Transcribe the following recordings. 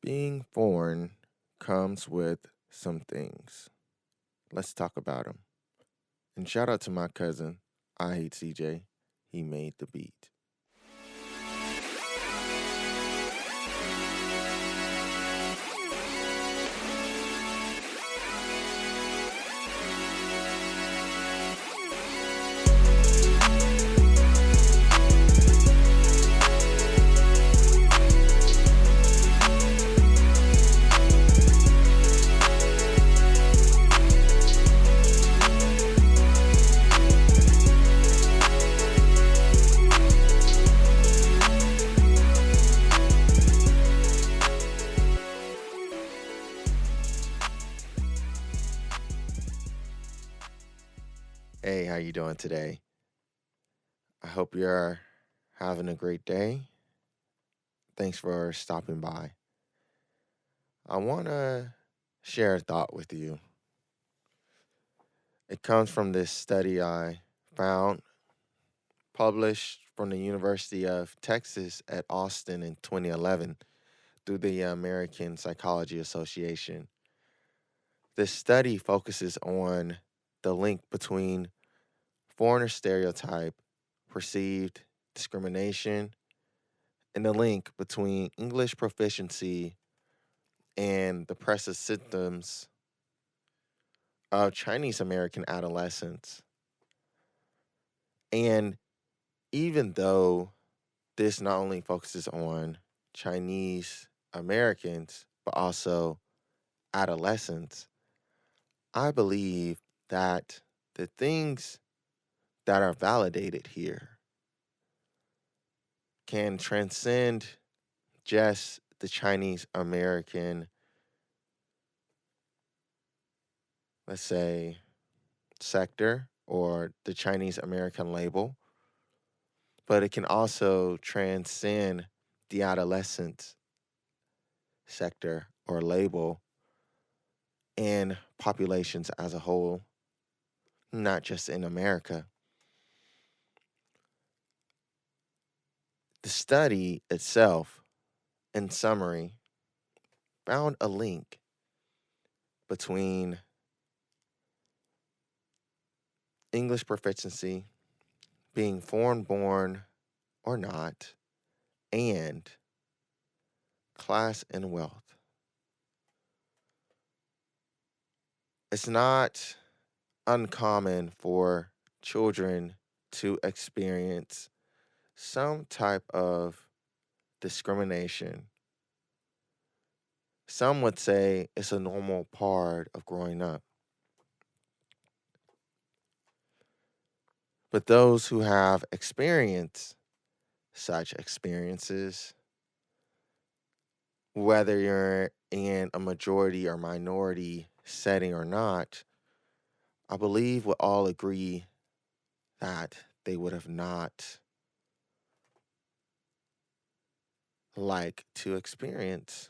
Being foreign comes with some things. Let's talk about them. And shout out to my cousin, IHateCJ. He made the beat. Hey, how you doing today? I hope you're having a great day. Thanks for stopping by. I want to share a thought with you. It comes from this study I found published from the University of Texas at Austin in 2011 through the American Psychology Association. This study focuses on the link between foreigner stereotype, perceived discrimination, and the link between English proficiency and depressive symptoms of Chinese American adolescents. And even though this not only focuses on Chinese Americans, but also adolescents, I believe that the things that are validated here can transcend just the Chinese American, let's say, sector or the Chinese American label, but it can also transcend the adolescent sector or label and populations as a whole, not just in America. The study itself, in summary, found a link between English proficiency, being foreign born or not, and class and wealth. It's not uncommon for children to experience some type of discrimination. Some would say it's a normal part of growing up. But those who have experienced such experiences, whether you're in a majority or minority setting or not, I believe would all agree that they would have not liked to experience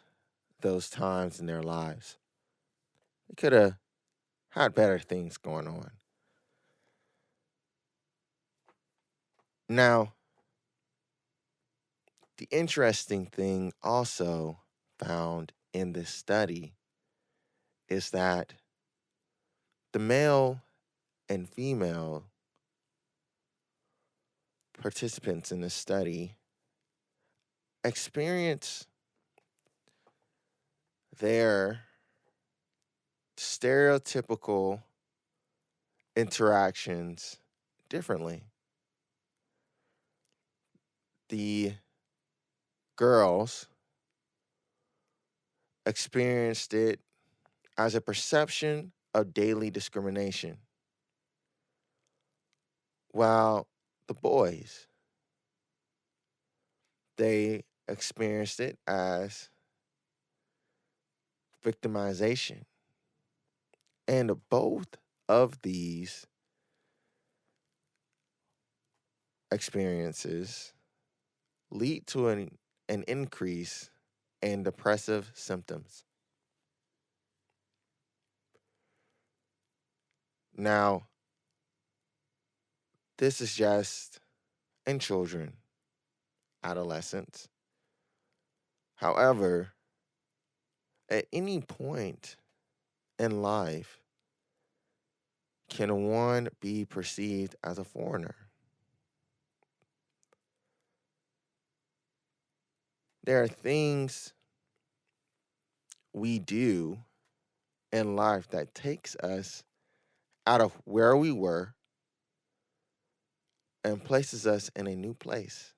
those times in their lives. They could have had better things going on. Now, the interesting thing also found in this study is that the male and female participants in this study experience their stereotypical interactions differently. The girls experienced it as a perception of daily discrimination, while the boys, they experienced it as victimization. And both of these experiences lead to an increase in depressive symptoms. Now, this is just in children, adolescents. However, At any point in life, can one be perceived as a foreigner? There are things we do in life that takes us out of where we were and places us in a new place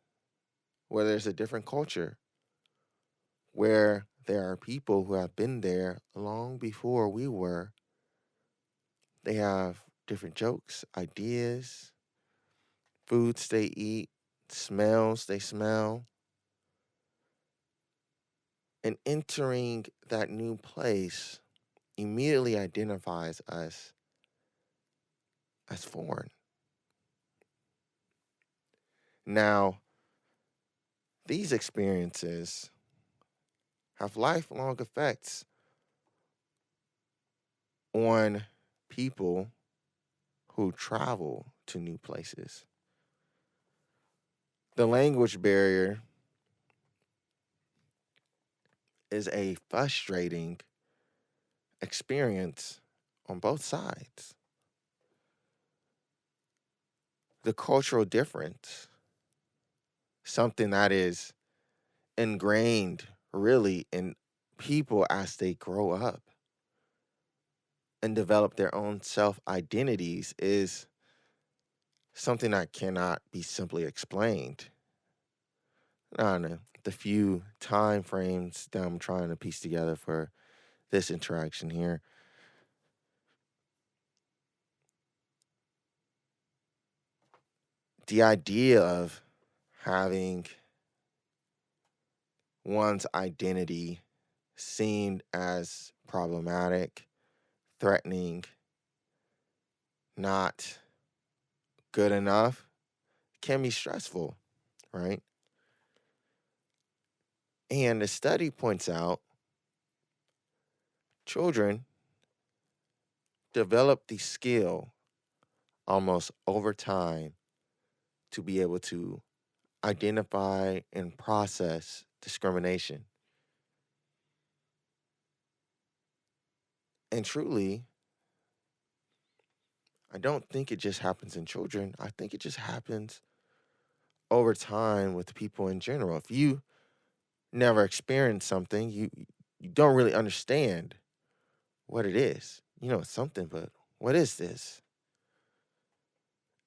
where there's a different culture, where there are people who have been there long before we were. They have different jokes, ideas, foods they eat, smells they smell. And entering that new place immediately identifies us as foreign. Now, these experiences have lifelong effects on people who travel to new places. The language barrier is a frustrating experience on both sides. The cultural difference, something that is ingrained really in people as they grow up and develop their own self identities, is something that cannot be simply explained. I don't know, the few time frames that I'm trying to piece together for this interaction here. The idea of having one's identity seen as problematic, threatening, not good enough can be stressful, right? And the study points out children develop the skill almost over time to be able to identify and process discrimination. And truly, I don't think it just happens in children. I think it just happens over time with people in general. If you never experienced something, you don't really understand what it is. You know it's something, but what is this?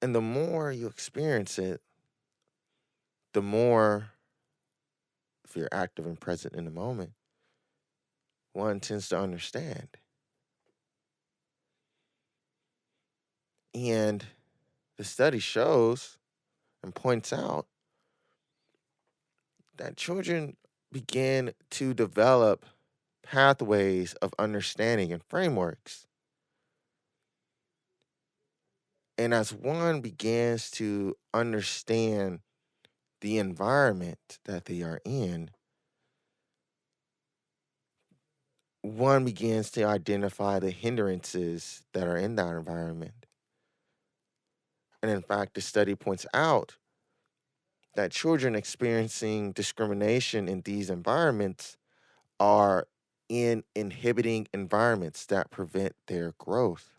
And the more you experience it, the more, if you're active and present in the moment, one tends to understand. And the study shows and points out that children begin to develop pathways of understanding and frameworks. And as one begins to understand the environment that they are in, one begins to identify the hindrances that are in that environment. And in fact, the study points out that children experiencing discrimination in these environments are in inhibiting environments that prevent their growth.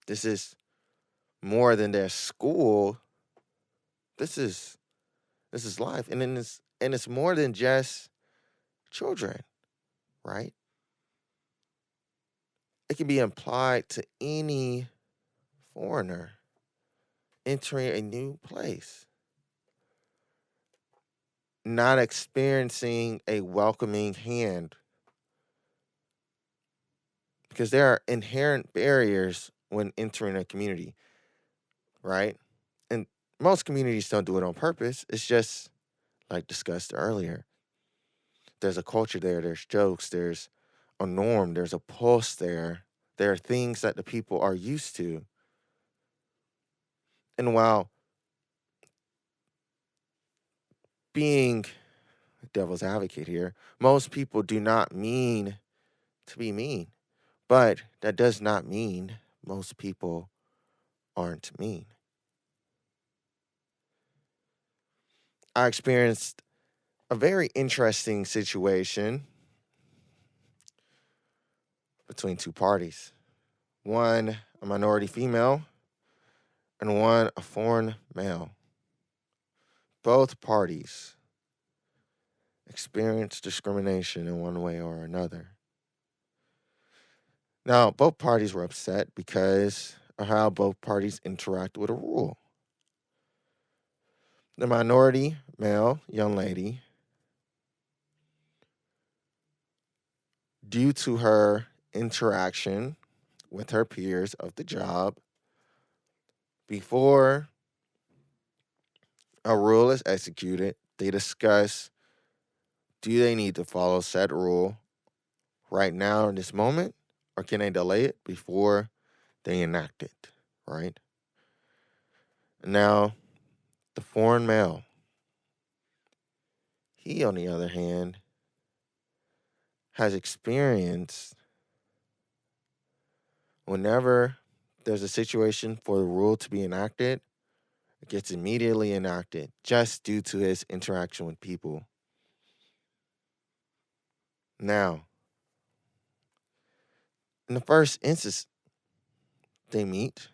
This is more than their school. This is this is life. And it's more than just children, right? It can be applied to any foreigner entering a new place, not experiencing a welcoming hand, because there are inherent barriers when entering a community, right? And most communities don't do it on purpose. It's just like discussed earlier. There's a culture there, there's jokes, there's a norm, there's a pulse there. There are things that the people are used to. And while being devil's advocate here, most people do not mean to be mean, but that does not mean most people aren't mean. I experienced a very interesting situation between two parties. One, a minority female, and one, a foreign male. Both parties experienced discrimination in one way or another. Now, both parties were upset because of how both parties interact with a rule. The minority male young lady, due to her interaction with her peers of the job, before a rule is executed, they discuss, do they need to follow said rule right now in this moment, or can they delay it before they enact it, right? Now, the foreign male, he, on the other hand, has experienced whenever there's a situation for the rule to be enacted, it gets immediately enacted just due to his interaction with people. Now, in the first instance, they meet,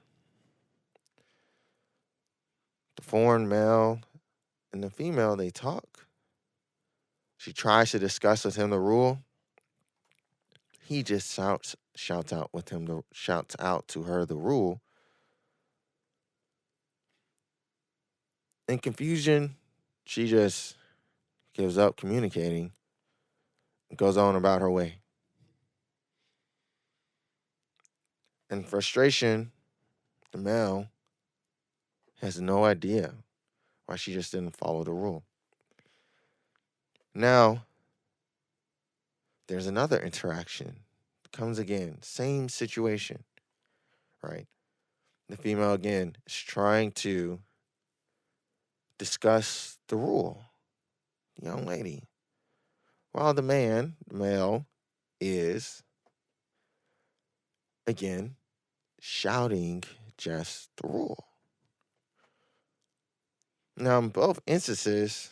the foreign male and the female, they talk. She tries to discuss with him the rule. He just shouts out to her the rule. In confusion, she just gives up communicating and goes on about her way. In frustration, the male has no idea why she just didn't follow the rule. Now, there's another interaction. Comes again, same situation, right? The female again is trying to discuss the rule, the young lady, while the male, is again shouting just the rule. Now, in both instances,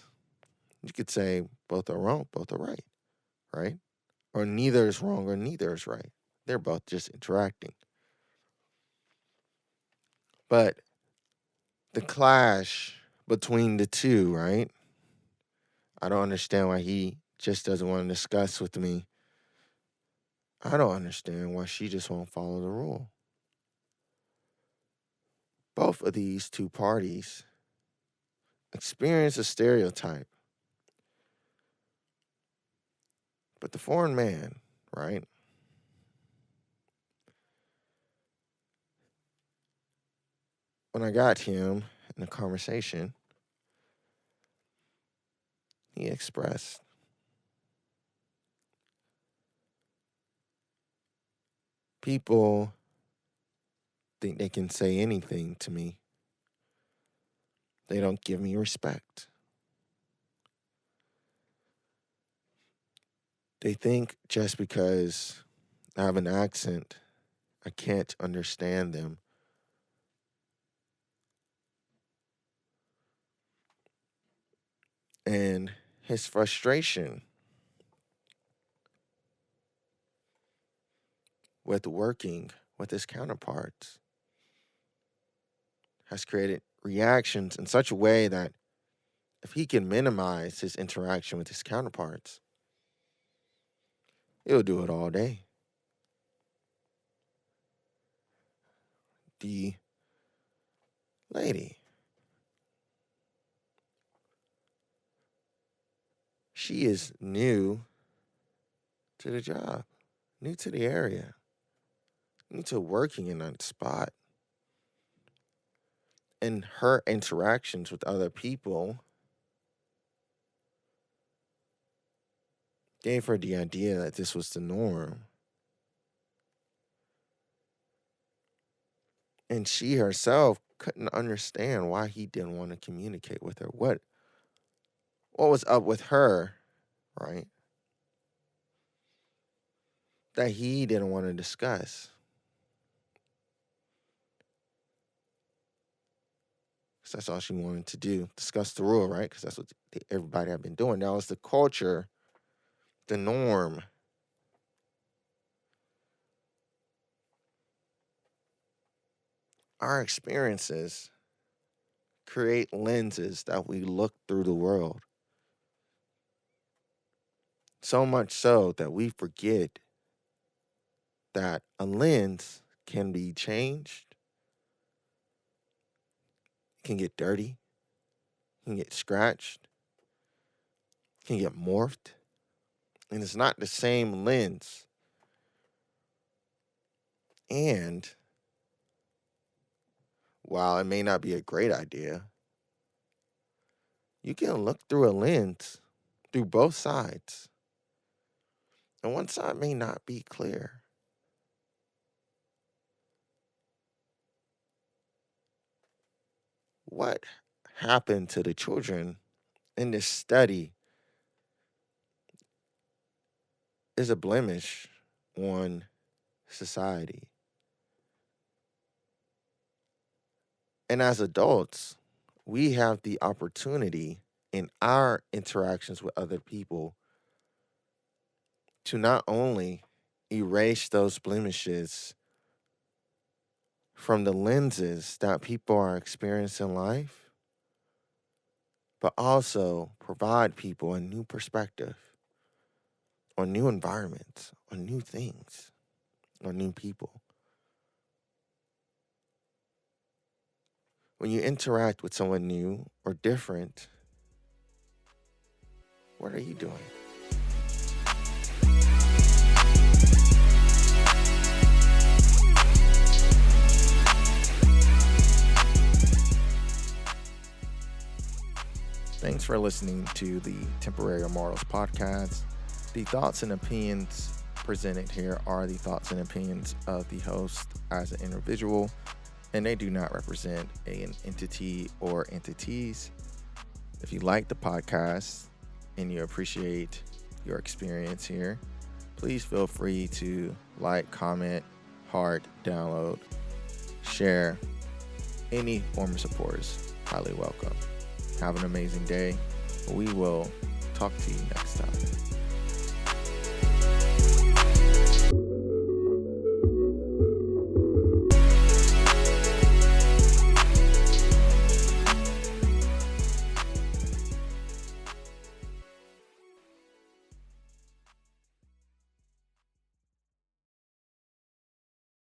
you could say both are wrong, both are right, right? Or neither is wrong or neither is right. They're both just interacting. But the clash between the two, right? I don't understand why he just doesn't want to discuss with me. I don't understand why she just won't follow the rule. Both of these two parties experience a stereotype. But the foreign man, right? When I got him in a conversation, he expressed people think they can say anything to me. They don't give me respect. They think just because I have an accent, I can't understand them. And his frustration with working with his counterparts has created reactions in such a way that if he can minimize his interaction with his counterparts, he'll do it all day. The lady, she is new to the job, new to the area, new to working in that spot. And her interactions with other people gave her the idea that this was the norm. And she herself couldn't understand why he didn't want to communicate with her. What was up with her, right? That he didn't want to discuss. That's all she wanted to do. Discuss the rule, right? Because that's what everybody had been doing. That was the culture, the norm. Our experiences create lenses that we look through the world. So much so that we forget that a lens can be changed, can get dirty, can get scratched, can get morphed, and it's not the same lens. And while it may not be a great idea, you can look through a lens through both sides, and one side may not be clear. What happened to the children in this study is a blemish on society. And as adults, we have the opportunity in our interactions with other people to not only erase those blemishes from the lenses that people are experiencing in life, but also provide people a new perspective on new environments, on new things, on new people. When you interact with someone new or different, what are you doing? Thanks for listening to the Temporary Immortals podcast. The thoughts and opinions presented here are the thoughts and opinions of the host as an individual, and they do not represent an entity or entities. If you like the podcast and you appreciate your experience here, please feel free to like, comment, heart, download, share. Any form of support is highly welcome. Have an amazing day. We will talk to you next time.